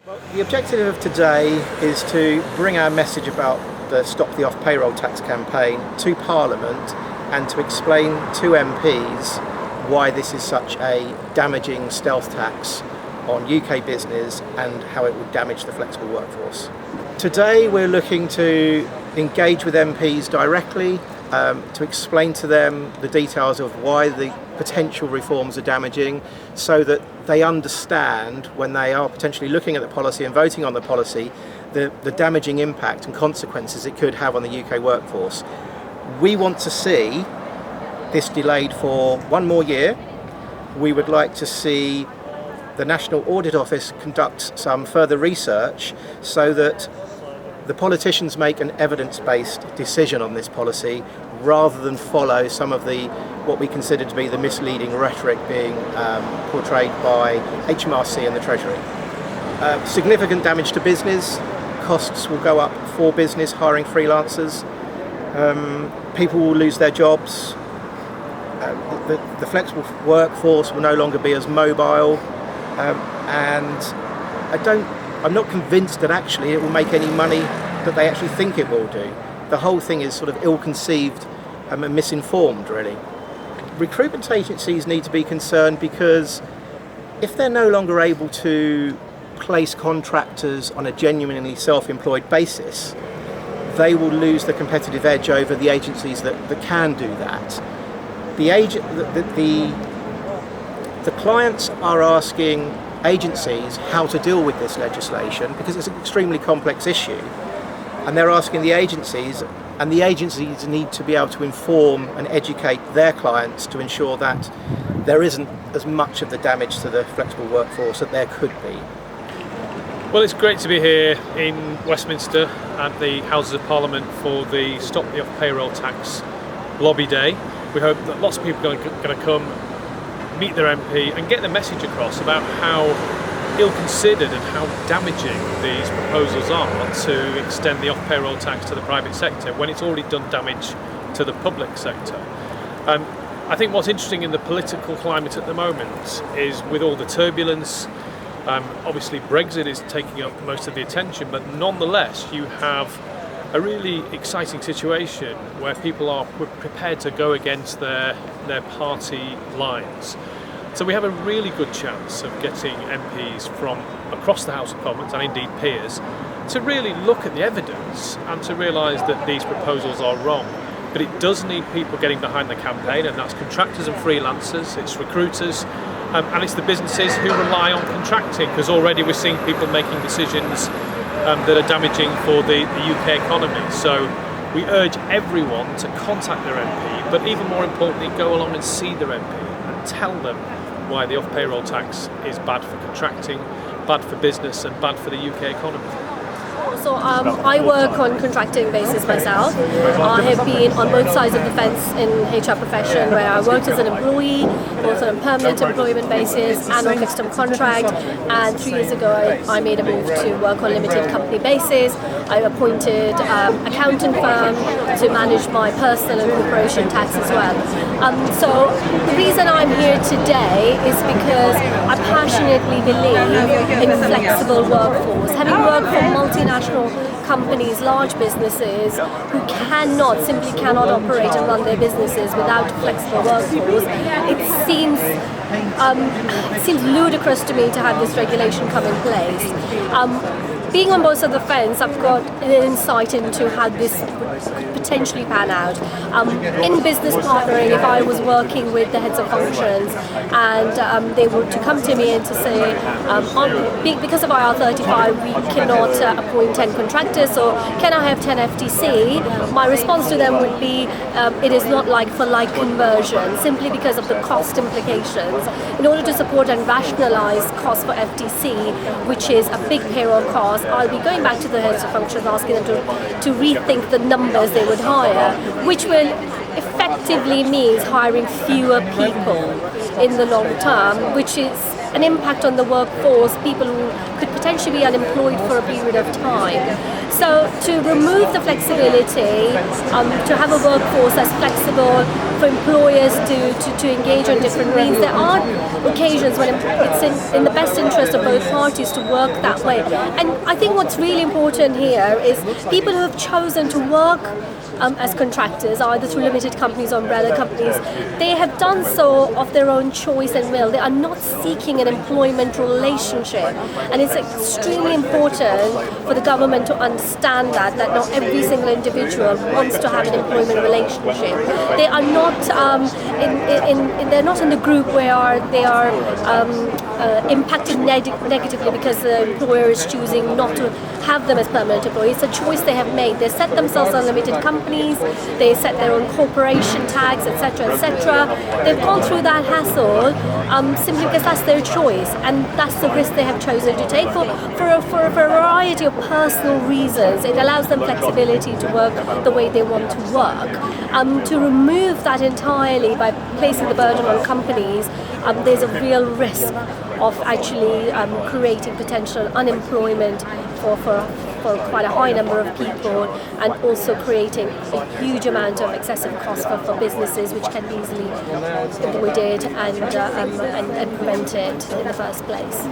Well, the objective of today is to bring our message about the Stop The Off-Payroll Tax campaign to Parliament and to explain to MPs why this is such a damaging stealth tax on UK business and how it would damage the flexible workforce. Today we're looking to engage with MPs directly to explain to them the details of why the potential reforms are damaging, so that they understand when they are potentially looking at the policy and voting on the policy the damaging impact and consequences it could have on the UK workforce. We want to see this delayed for one more year. We would like to see the National Audit Office conduct some further research so that the politicians make an evidence-based decision on this policy rather than follow some of what we consider to be the misleading rhetoric being portrayed by HMRC and the Treasury. Significant damage to business, costs will go up for business hiring freelancers, people will lose their jobs, the flexible workforce will no longer be as mobile, and I'm not convinced that actually it will make any money that they actually think it will do. The whole thing is sort of ill-conceived and misinformed, really. Recruitment agencies need to be concerned because if they're no longer able to place contractors on a genuinely self-employed basis, they will lose the competitive edge over the agencies that can do that. The clients are asking agencies how to deal with this legislation because it's an extremely complex issue, and they're asking the agencies, and the agencies need to be able to inform and educate their clients to ensure that there isn't as much of the damage to the flexible workforce that there could be. Well, it's great to be here in Westminster at the Houses of Parliament for the Stop the Off-Payroll Tax Lobby Day. We hope that lots of people are going to come, meet their MP and get the message across about how ill-considered and how damaging these proposals are to extend the off-payroll tax to the private sector when it's already done damage to the public sector. I think what's interesting in the political climate at the moment is, with all the turbulence, obviously Brexit is taking up most of the attention, but nonetheless you have a really exciting situation where people are prepared to go against their party lines. So we have a really good chance of getting MPs from across the House of Commons, and indeed peers, to really look at the evidence and to realise that these proposals are wrong. But it does need people getting behind the campaign, and that's contractors and freelancers, it's recruiters, and it's the businesses who rely on contracting, because already we're seeing people making decisions that are damaging for the UK economy. So we urge everyone to contact their MP, but even more importantly, go along and see their MP and tell them why the off-payroll tax is bad for contracting, bad for business and bad for the UK economy. So I work on contracting basis myself. I have been on both sides of the fence in HR profession, where I worked as an employee, both on a permanent employment basis and on fixed term contract. And 3 years ago, I made a move to work on limited company basis. I appointed accountant firm to manage my personal and corporation tax as well. So the reason I'm here today is because I passionately believe in flexible workforce. Having worked for multinational companies, large businesses who simply cannot operate and run their businesses without a flexible workforce, it seems ludicrous to me to have this regulation come in place. Being on both sides of the fence, I've got an insight into how this could potentially pan out. In business partnering, if I was working with the heads of functions and they were to come to me and to say, because of IR35 we cannot appoint 10 contractors, so can I have 10 FTC? My response to them would be, it is not like for like conversion, simply because of the cost implications. In order to support and rationalize costs for FTC, which is a big payroll cost, I'll be going back to the heads of functions, asking them to rethink the numbers they would hire, which will effectively means hiring fewer people in the long term, which is an impact on the workforce, people who could potentially be unemployed for a period of time. So to remove the flexibility, to have a workforce that's flexible for employers to engage on different means, there are occasions when it's in the best interest of both parties to work that way. And I think what's really important here is people who have chosen to work as contractors, either through limited companies or umbrella companies, they have done so of their own choice and will. They are not seeking an employment relationship, and it's extremely important for the government to understand that not every single individual wants to have an employment relationship. They are not they're not in the group where they are impacted negatively because the employer is choosing not to have them as permanent employees. It's a choice they have made. They set themselves on limited companies, they set their own corporation tax, etc., etc. They've gone through that hassle simply because that's their choice, and that's the risk they have chosen to take for a variety of personal reasons. It allows them flexibility to work the way they want to work. To remove that entirely by placing the burden on companies, there's a real risk of actually creating potential unemployment for quite a high number of people, and also creating a huge amount of excessive cost for businesses, which can be easily avoided and prevented in the first place.